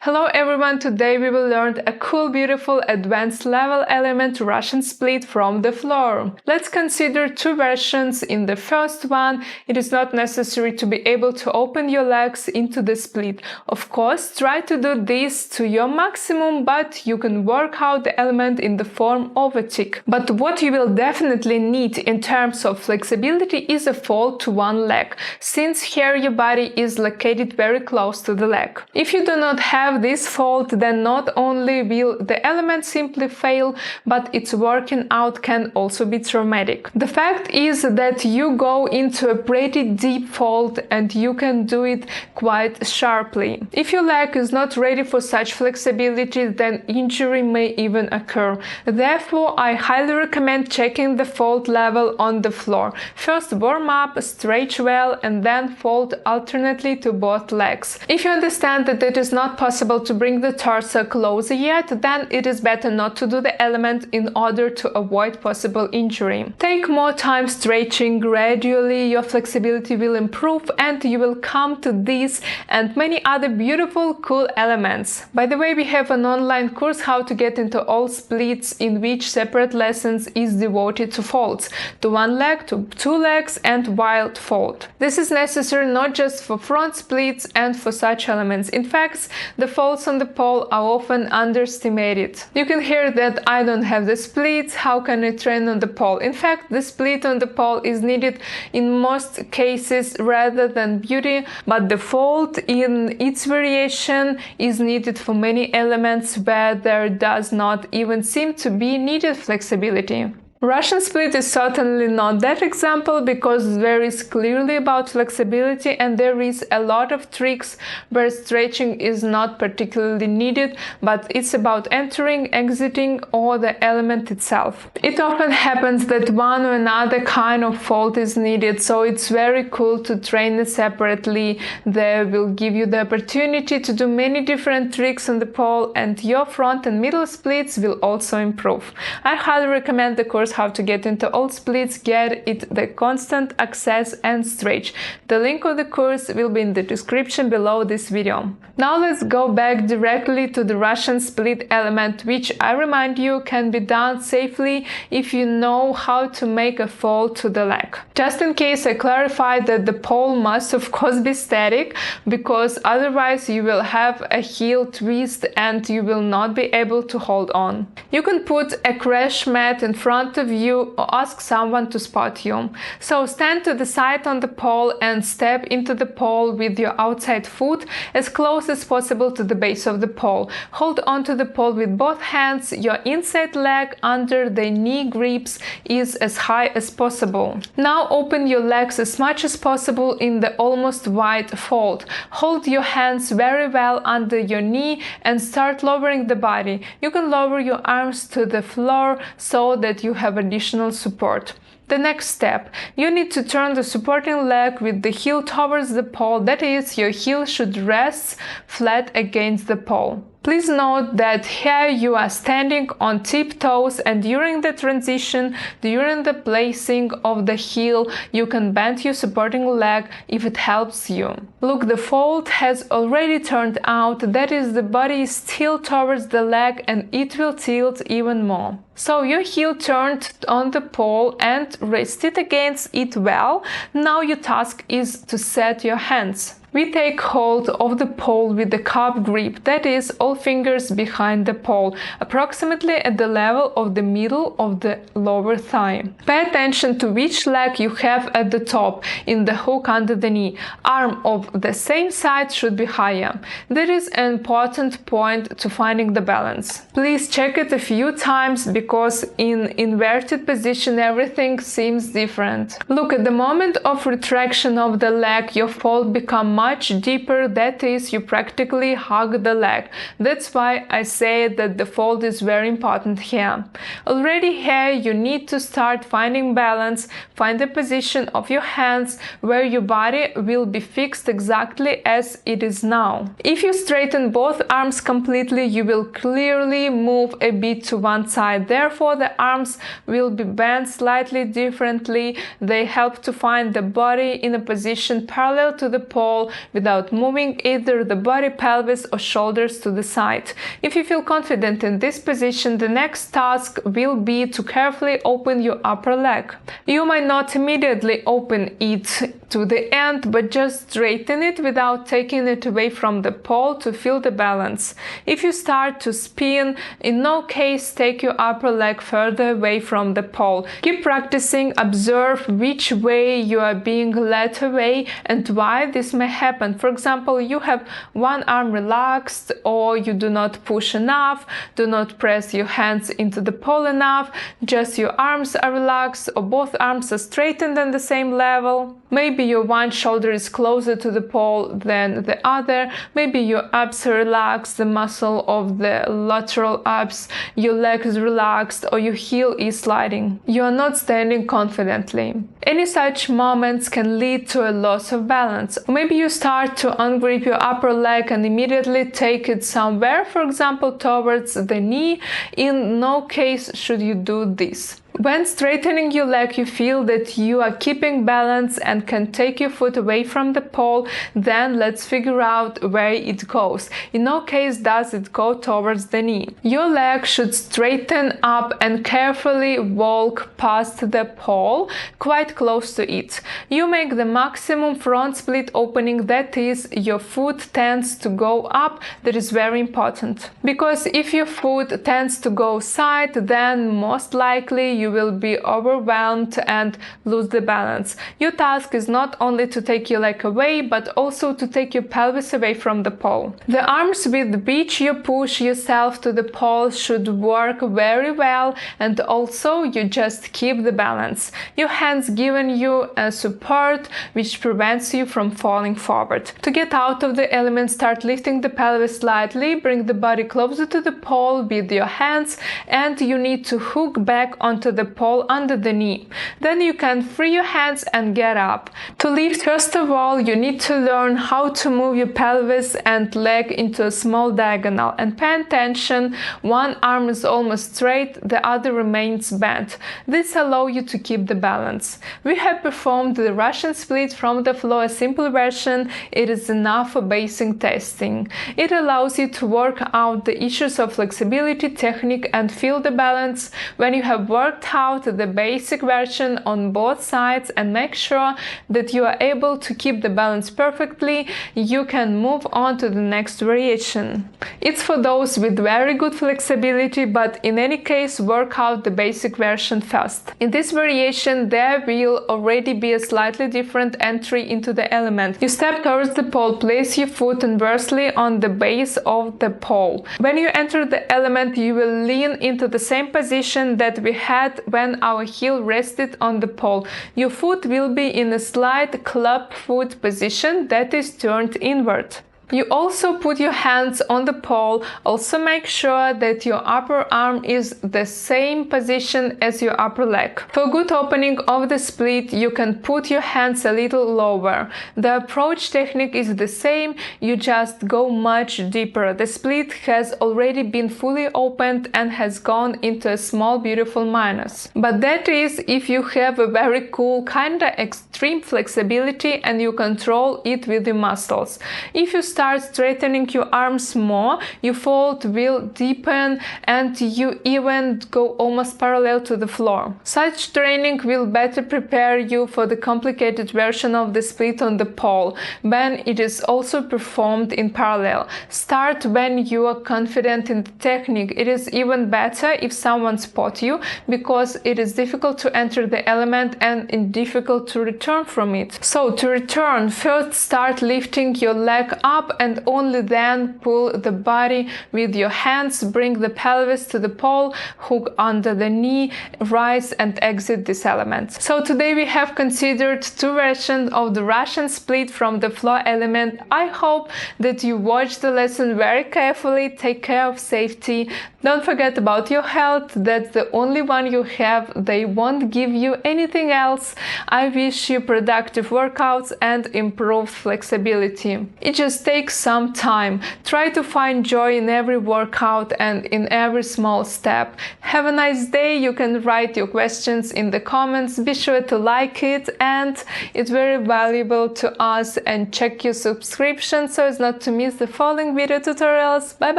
Hello everyone, today we will learn a cool, beautiful, advanced level element Russian split from the floor. Let's consider two versions. In the first one, it is not necessary to be able to open your legs into the split. Of course, try to do this to your maximum, but you can work out the element in the form of a tick. But what you will definitely need in terms of flexibility is a fold to one leg, since here your body is located very close to the leg. If you do not have this fold, then not only will the element simply fail, but its working out can also be traumatic. The fact is that you go into a pretty deep fold and you can do it quite sharply. If your leg is not ready for such flexibility, then injury may even occur. Therefore, I highly recommend checking the fold level on the floor. First warm up, stretch well, and then fold alternately to both legs. If you understand that it is not possible to bring the torso closer yet, then it is better not to do the element in order to avoid possible injury. Take more time stretching. Gradually your flexibility will improve and you will come to these and many other beautiful, cool elements. By the way, we have an online course how to get into all splits, in which separate lessons is devoted to folds, to one leg, to two legs, and wild fold. This is necessary not just for front splits and for such elements. In fact, the folds on the pole are often underestimated. You can hear that I don't have the splits, how can I train on the pole? In fact, the split on the pole is needed in most cases rather than beauty, but the fold in its variation is needed for many elements where there does not even seem to be needed flexibility. Russian split is certainly not that example, because there is clearly about flexibility and there is a lot of tricks where stretching is not particularly needed, but it's about entering, exiting, or the element itself. It often happens that one or another kind of fold is needed, so it's very cool to train it separately. They will give you the opportunity to do many different tricks on the pole, and your front and middle splits will also improve. I highly recommend the course How to Get into All Splits, Get It the Constant Access and Stretch. The link of the course will be in the description below this video. Now let's go back directly to the Russian split element, which I remind you can be done safely if you know how to make a fold to the leg. Just in case, I clarify that the pole must of course be static, because otherwise you will have a heel twist and you will not be able to hold on. You can put a crash mat in front of you or ask someone to spot you. So stand to the side on the pole and step into the pole with your outside foot as close as possible to the base of the pole. Hold on to the pole with both hands. Your inside leg under the knee grips is as high as possible. Now open your legs as much as possible in the almost wide fold. Hold your hands very well under your knee and start lowering the body. You can lower your arms to the floor so that you have additional support. The next step, you need to turn the supporting leg with the heel towards the pole, that is, your heel should rest flat against the pole. Please note that here you are standing on tiptoes, and during the transition, during the placing of the heel, you can bend your supporting leg if it helps you. Look, the fold has already turned out, that is, the body is still towards the leg and it will tilt even more. So your heel turned on the pole and rested against it well. Now your task is to set your hands. We take hold of the pole with the cup grip, that is, all fingers behind the pole, approximately at the level of the middle of the lower thigh. Pay attention to which leg you have at the top, in the hook under the knee. Arm of the same side should be higher. That is an important point to finding the balance. Please check it a few times, because in inverted position everything seems different. Look, at the moment of retraction of the leg, your fold becomes much deeper, that is, you practically hug the leg. That's why I say that the fold is very important here. Already here you need to start finding balance, find the position of your hands where your body will be fixed exactly as it is now. If you straighten both arms completely, you will clearly move a bit to one side. Therefore, the arms will be bent slightly differently. They help to find the body in a position parallel to the pole without moving either the body, pelvis or shoulders to the side. If you feel confident in this position, the next task will be to carefully open your upper leg. You might not immediately open it to the end, but just straighten it without taking it away from the pole to feel the balance. If you start to spin, in no case take your upper leg further away from the pole. Keep practicing, observe which way you are being led away and why this may happen. For example, you have one arm relaxed, or you do not push enough, do not press your hands into the pole enough, just your arms are relaxed, or both arms are straightened on the same level. Maybe your one shoulder is closer to the pole than the other. Maybe your abs are relaxed, the muscle of the lateral abs, your leg is relaxed, or your heel is sliding. You are not standing confidently. Any such moments can lead to a loss of balance. Maybe you start to ungrip your upper leg and immediately take it somewhere, for example, towards the knee. In no case should you do this. When straightening your leg, you feel that you are keeping balance and can take your foot away from the pole, then let's figure out where it goes. In no case does it go towards the knee. Your leg should straighten up and carefully walk past the pole, quite close to it. You make the maximum front split opening, that is, your foot tends to go up. That is very important, because if your foot tends to go side, then most likely you will be overwhelmed and lose the balance. Your task is not only to take your leg away, but also to take your pelvis away from the pole. The arms with which you push yourself to the pole should work very well, and also you just keep the balance. Your hands giving you a support which prevents you from falling forward. To get out of the element, start lifting the pelvis slightly, bring the body closer to the pole with your hands, and you need to hook back onto the pole under the knee. Then you can free your hands and get up. To lift, first of all, you need to learn how to move your pelvis and leg into a small diagonal, and pay attention. One arm is almost straight, the other remains bent. This allows you to keep the balance. We have performed the Russian split from the floor, a simple version. It is enough for basic testing. It allows you to work out the issues of flexibility, technique and feel the balance. When you have worked out the basic version on both sides and make sure that you are able to keep the balance perfectly, you can move on to the next variation. It's for those with very good flexibility, but in any case, work out the basic version first. In this variation, there will already be a slightly different entry into the element. You step towards the pole, place your foot inversely on the base of the pole. When you enter the element, you will lean into the same position that we had when our heel rested on the pole. Your foot will be in a slight club foot position, that is turned inward. You also put your hands on the pole. Also make sure that your upper arm is the same position as your upper leg. For good opening of the split, you can put your hands a little lower. The approach technique is the same, you just go much deeper. The split has already been fully opened and has gone into a small beautiful minus. But that is if you have a very cool, kinda extreme flexibility and you control it with your muscles. If you start straightening your arms more, your fold will deepen and you even go almost parallel to the floor. Such training will better prepare you for the complicated version of the split on the pole, when it is also performed in parallel. Start when you are confident in the technique. It is even better if someone spots you, because it is difficult to enter the element and difficult to return from it. So to return, first start lifting your leg up and only then pull the body with your hands, bring the pelvis to the pole, hook under the knee, rise and exit this element. So today we have considered two versions of the Russian split from the floor element. I hope that you watched the lesson very carefully. Take care of safety. Don't forget about your health. That's the only one you have. They won't give you anything else. I wish you productive workouts and improved flexibility. It just takes take some time. Try to find joy in every workout and in every small step. Have a nice day. You can write your questions in the comments. Be sure to like it, and it's very valuable to us, and check your subscription so as not to miss the following video tutorials. Bye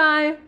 bye!